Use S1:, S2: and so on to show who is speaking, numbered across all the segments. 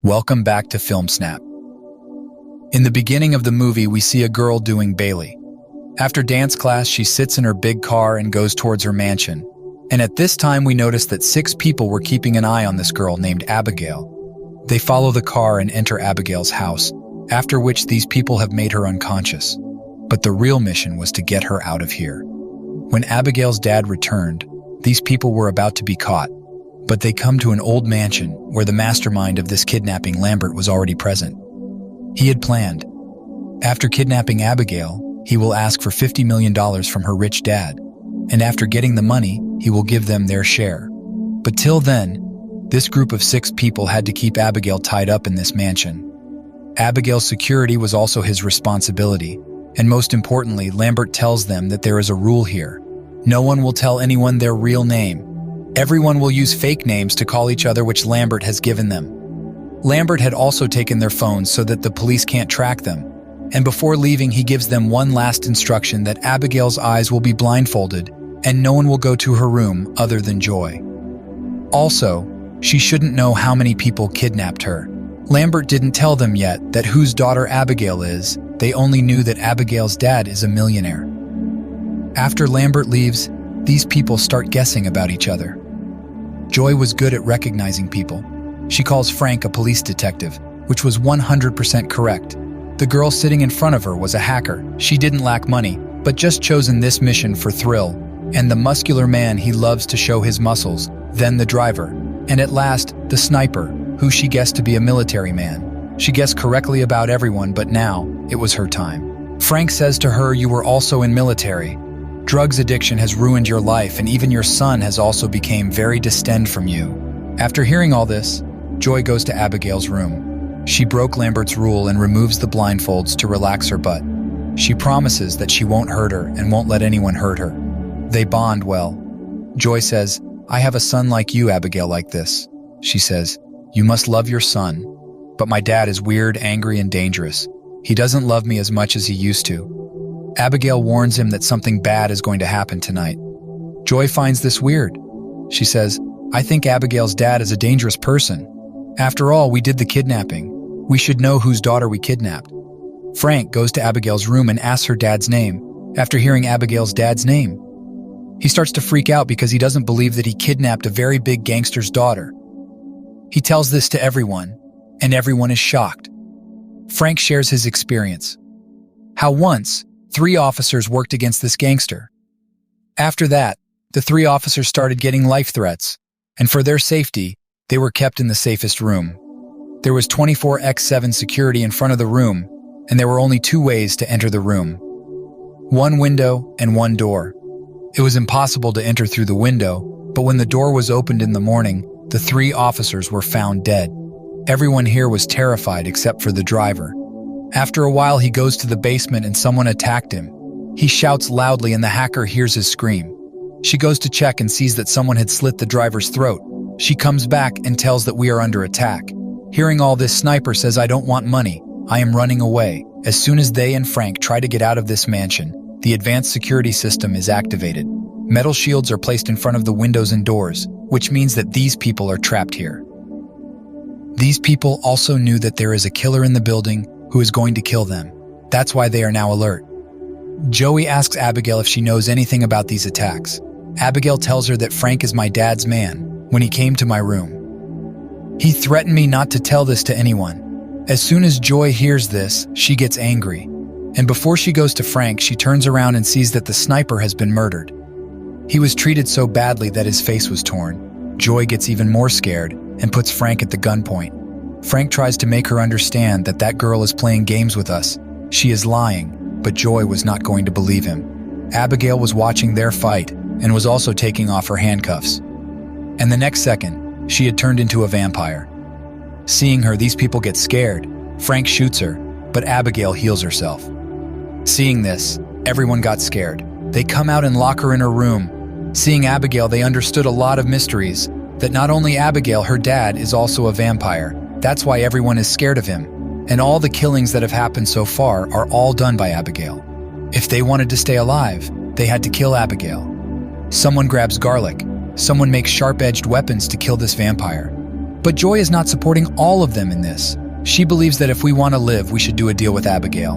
S1: Welcome back to Film Snap. In the beginning of the movie, we see a girl doing Bailey. After dance class, she sits in her big car and goes towards her mansion. And at this time, we notice that 6 people were keeping an eye on this girl named Abigail. They follow the car and enter Abigail's house, after which these people have made her unconscious. But the real mission was to get her out of here. When Abigail's dad returned, these people were about to be caught. But they come to an old mansion where the mastermind of this kidnapping, Lambert, was already present. He had planned. After kidnapping Abigail, he will ask for $50 million from her rich dad, and after getting the money, he will give them their share. But till then, this group of 6 people had to keep Abigail tied up in this mansion. Abigail's security was also his responsibility, and most importantly, Lambert tells them that there is a rule here. No one will tell anyone their real name. Everyone will use fake names to call each other, which Lambert has given them. Lambert had also taken their phones so that the police can't track them. And before leaving, he gives them one last instruction that Abigail's eyes will be blindfolded and no one will go to her room other than Joy. Also, she shouldn't know how many people kidnapped her. Lambert didn't tell them yet that whose daughter Abigail is. They only knew that Abigail's dad is a millionaire. After Lambert leaves, these people start guessing about each other. Joy was good at recognizing people. She calls Frank a police detective, which was 100% correct. The girl sitting in front of her was a hacker. She didn't lack money, but just chosen this mission for thrill. And the muscular man, he loves to show his muscles, then the driver. And at last, the sniper, who she guessed to be a military man. She guessed correctly about everyone, but now, it was her time. Frank says to her, "You were also in military. Drugs addiction has ruined your life, and even your son has also become very distant from you." After hearing all this, Joy goes to Abigail's room. She broke Lambert's rule and removes the blindfolds to relax her butt. She promises that she won't hurt her and won't let anyone hurt her. They bond well. Joy says, "I have a son like you, Abigail, like this." She says, "You must love your son. But my dad is weird, angry, and dangerous. He doesn't love me as much as he used to." Abigail warns him that something bad is going to happen tonight. Joy finds this weird. She says, "I think Abigail's dad is a dangerous person. After all, we did the kidnapping. We should know whose daughter we kidnapped." Frank goes to Abigail's room and asks her dad's name. After hearing Abigail's dad's name, he starts to freak out because he doesn't believe that he kidnapped a very big gangster's daughter. He tells this to everyone, and everyone is shocked. Frank shares his experience. How once, 3 officers worked against this gangster. After that, the 3 officers started getting life threats, and for their safety, they were kept in the safest room. There was 24/7 security in front of the room, and there were only 2 ways to enter the room. 1 window and 1 door. It was impossible to enter through the window, but when the door was opened in the morning, the 3 officers were found dead. Everyone here was terrified except for the driver. After a while, he goes to the basement and someone attacked him. He shouts loudly and the hacker hears his scream. She goes to check and sees that someone had slit the driver's throat. She comes back and tells that we are under attack. Hearing all this, sniper says, "I don't want money. I am running away." As soon as they and Frank try to get out of this mansion, the advanced security system is activated. Metal shields are placed in front of the windows and doors, which means that these people are trapped here. These people also knew that there is a killer in the building who is going to kill them. That's why they are now alert. Joey asks Abigail if she knows anything about these attacks. Abigail tells her that Frank is my dad's man when he came to my room. He threatened me not to tell this to anyone. As soon as Joy hears this, she gets angry. And before she goes to Frank, she turns around and sees that the sniper has been murdered. He was treated so badly that his face was torn. Joy gets even more scared and puts Frank at the gunpoint. Frank tries to make her understand that that girl is playing games with us. She is lying, but Joy was not going to believe him. Abigail was watching their fight and was also taking off her handcuffs. And the next second, she had turned into a vampire. Seeing her, these people get scared. Frank shoots her, but Abigail heals herself. Seeing this, everyone got scared. They come out and lock her in her room. Seeing Abigail, they understood a lot of mysteries, that not only Abigail, her dad, is also a vampire. That's why everyone is scared of him. And all the killings that have happened so far are all done by Abigail. If they wanted to stay alive, they had to kill Abigail. Someone grabs garlic. Someone makes sharp-edged weapons to kill this vampire. But Joy is not supporting all of them in this. She believes that if we want to live, we should do a deal with Abigail.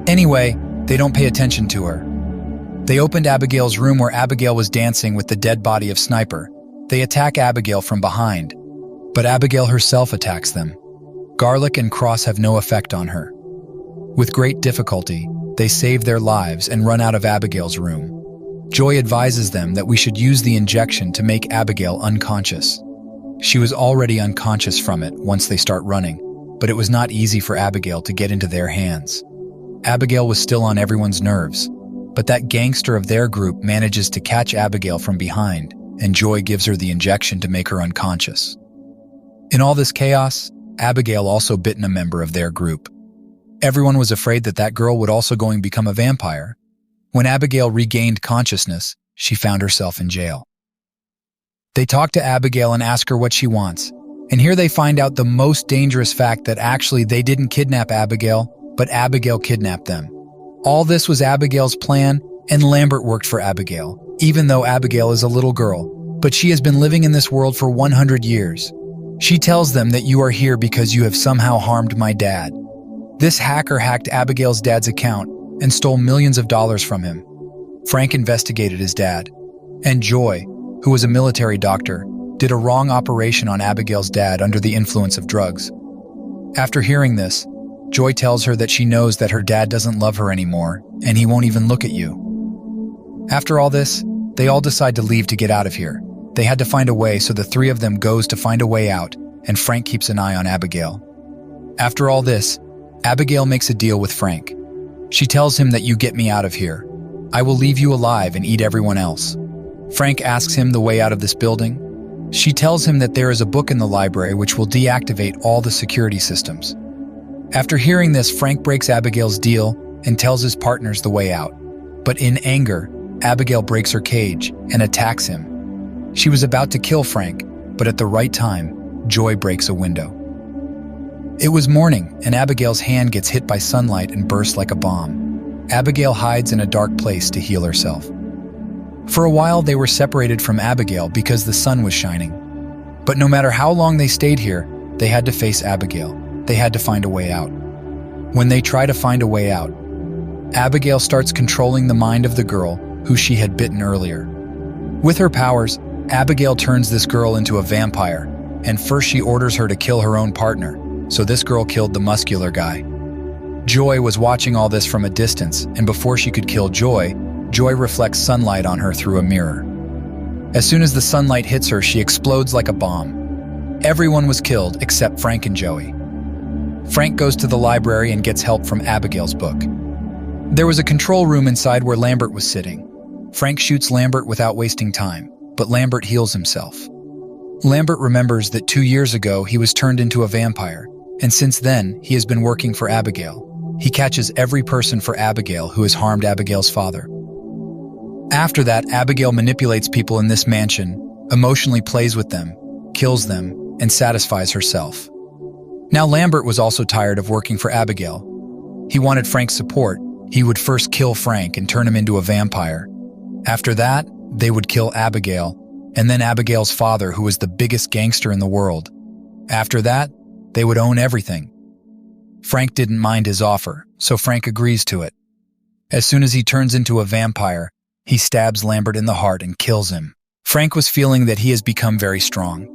S1: Anyway, they don't pay attention to her. They opened Abigail's room where Abigail was dancing with the dead body of Sniper. They attack Abigail from behind, but Abigail herself attacks them. Garlic and Cross have no effect on her. With great difficulty, they save their lives and run out of Abigail's room. Joy advises them that we should use the injection to make Abigail unconscious. She was already unconscious from it once they start running, but it was not easy for Abigail to get into their hands. Abigail was still on everyone's nerves, but that gangster of their group manages to catch Abigail from behind, and Joy gives her the injection to make her unconscious. In all this chaos, Abigail also bitten a member of their group. Everyone was afraid that that girl would also going to become a vampire. When Abigail regained consciousness, she found herself in jail. They talk to Abigail and ask her what she wants, and here they find out the most dangerous fact that actually they didn't kidnap Abigail, but Abigail kidnapped them. All this was Abigail's plan, and Lambert worked for Abigail, even though Abigail is a little girl, but she has been living in this world for 100 years. She tells them that you are here because you have somehow harmed my dad. This hacker hacked Abigail's dad's account and stole millions of dollars from him. Frank investigated his dad, and Joy, who was a military doctor, did a wrong operation on Abigail's dad under the influence of drugs. After hearing this, Joy tells her that she knows that her dad doesn't love her anymore, and he won't even look at you. After all this, they all decide to leave to get out of here. They had to find a way, so the three of them goes to find a way out, and Frank keeps an eye on Abigail. After all this, Abigail makes a deal with Frank. She tells him that you get me out of here. I will leave you alive and eat everyone else. Frank asks him the way out of this building. She tells him that there is a book in the library which will deactivate all the security systems. After hearing this, Frank breaks Abigail's deal and tells his partners the way out. But in anger, Abigail breaks her cage and attacks him. She was about to kill Frank, but at the right time, Joy breaks a window. It was morning, and Abigail's hand gets hit by sunlight and bursts like a bomb. Abigail hides in a dark place to heal herself. For a while, they were separated from Abigail because the sun was shining. But no matter how long they stayed here, they had to face Abigail. They had to find a way out. When they try to find a way out, Abigail starts controlling the mind of the girl who she had bitten earlier. With her powers, Abigail turns this girl into a vampire, and first she orders her to kill her own partner, so this girl killed the muscular guy. Joy was watching all this from a distance, and before she could kill Joy, Joy reflects sunlight on her through a mirror. As soon as the sunlight hits her, she explodes like a bomb. Everyone was killed except Frank and Joey. Frank goes to the library and gets help from Abigail's book. There was a control room inside where Lambert was sitting. Frank shoots Lambert without wasting time, but Lambert heals himself. Lambert remembers that 2 years ago he was turned into a vampire, and since then he has been working for Abigail. He catches every person for Abigail who has harmed Abigail's father. After that, Abigail manipulates people in this mansion, emotionally plays with them, kills them, and satisfies herself. Now Lambert was also tired of working for Abigail. He wanted Frank's support. He would first kill Frank and turn him into a vampire. After that, they would kill Abigail, and then Abigail's father, who was the biggest gangster in the world. After that, they would own everything. Frank didn't mind his offer, so Frank agrees to it. As soon as he turns into a vampire, he stabs Lambert in the heart and kills him. Frank was feeling that he has become very strong.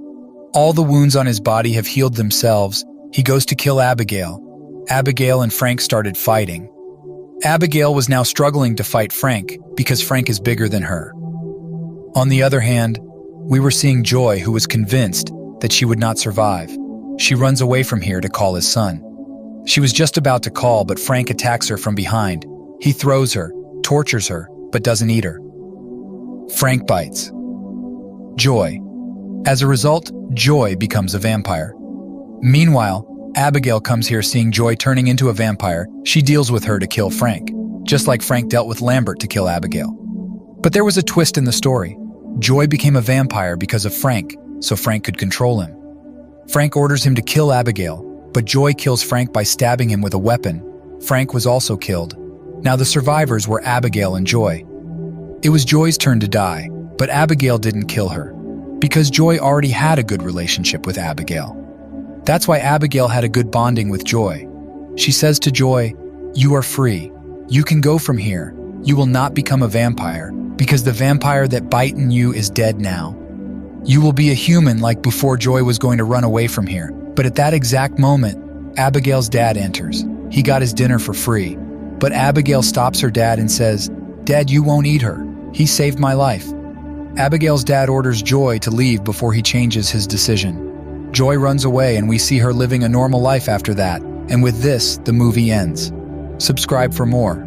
S1: All the wounds on his body have healed themselves. He goes to kill Abigail. Abigail and Frank started fighting. Abigail was now struggling to fight Frank because Frank is bigger than her. On the other hand, we were seeing Joy, who was convinced that she would not survive. She runs away from here to call his son. She was just about to call, but Frank attacks her from behind. He throws her, tortures her, but doesn't eat her. Frank bites Joy. As a result, Joy becomes a vampire. Meanwhile, Abigail comes here seeing Joy turning into a vampire. She deals with her to kill Frank, just like Frank dealt with Lambert to kill Abigail. But there was a twist in the story. Joy became a vampire because of Frank, so Frank could control him. Frank orders him to kill Abigail, but Joy kills Frank by stabbing him with a weapon. Frank was also killed. Now the survivors were Abigail and Joy. It was Joy's turn to die, but Abigail didn't kill her. because Joy already had a good relationship with Abigail. That's why Abigail had a good bonding with Joy. She says to Joy, "You are free. You can go from here. You will not become a vampire, because the vampire that bite in you is dead now. You will be a human like before Joy was going to run away from here." But at that exact moment, Abigail's dad enters. He got his dinner for free. But Abigail stops her dad and says, "Dad, you won't eat her. He saved my life." Abigail's dad orders Joy to leave before he changes his decision. Joy runs away and we see her living a normal life after that. And with this, the movie ends. Subscribe for more.